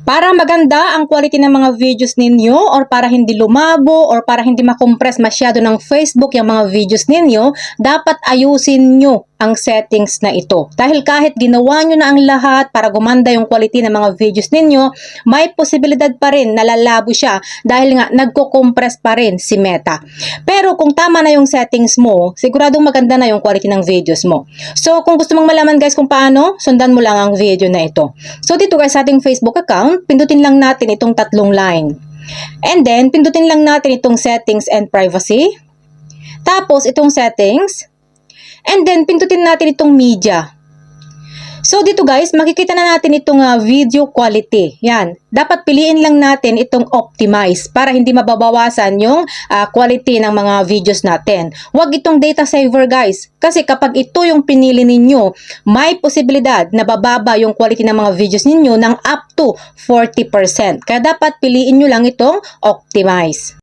Para maganda ang quality ng mga videos ninyo or para hindi lumabo or para hindi makompress masyado ng Facebook yung mga videos ninyo, dapat ayusin nyo ang settings na ito. Dahil kahit ginawa nyo na ang lahat para gumanda yung quality ng mga videos ninyo, may posibilidad pa rin na lalabo siya dahil nga nagko-compress pa rin si Meta. Pero kung tama na yung settings mo, siguradong maganda na yung quality ng videos mo. So kung gusto mong malaman guys kung paano, sundan mo lang ang video na ito. So dito guys sa ating Facebook account, pindutin lang natin itong tatlong line. And then, pindutin lang natin itong settings and privacy. Tapos itong settings. And then, pindutin natin itong media. So, dito guys, makikita na natin itong video quality. Yan. Dapat piliin lang natin itong optimize para hindi mababawasan yung quality ng mga videos natin. Huwag itong data saver guys. Kasi kapag ito yung pinili ninyo, may posibilidad na bababa yung quality ng mga videos ninyo ng up to 40%. Kaya dapat piliin nyo lang itong optimize.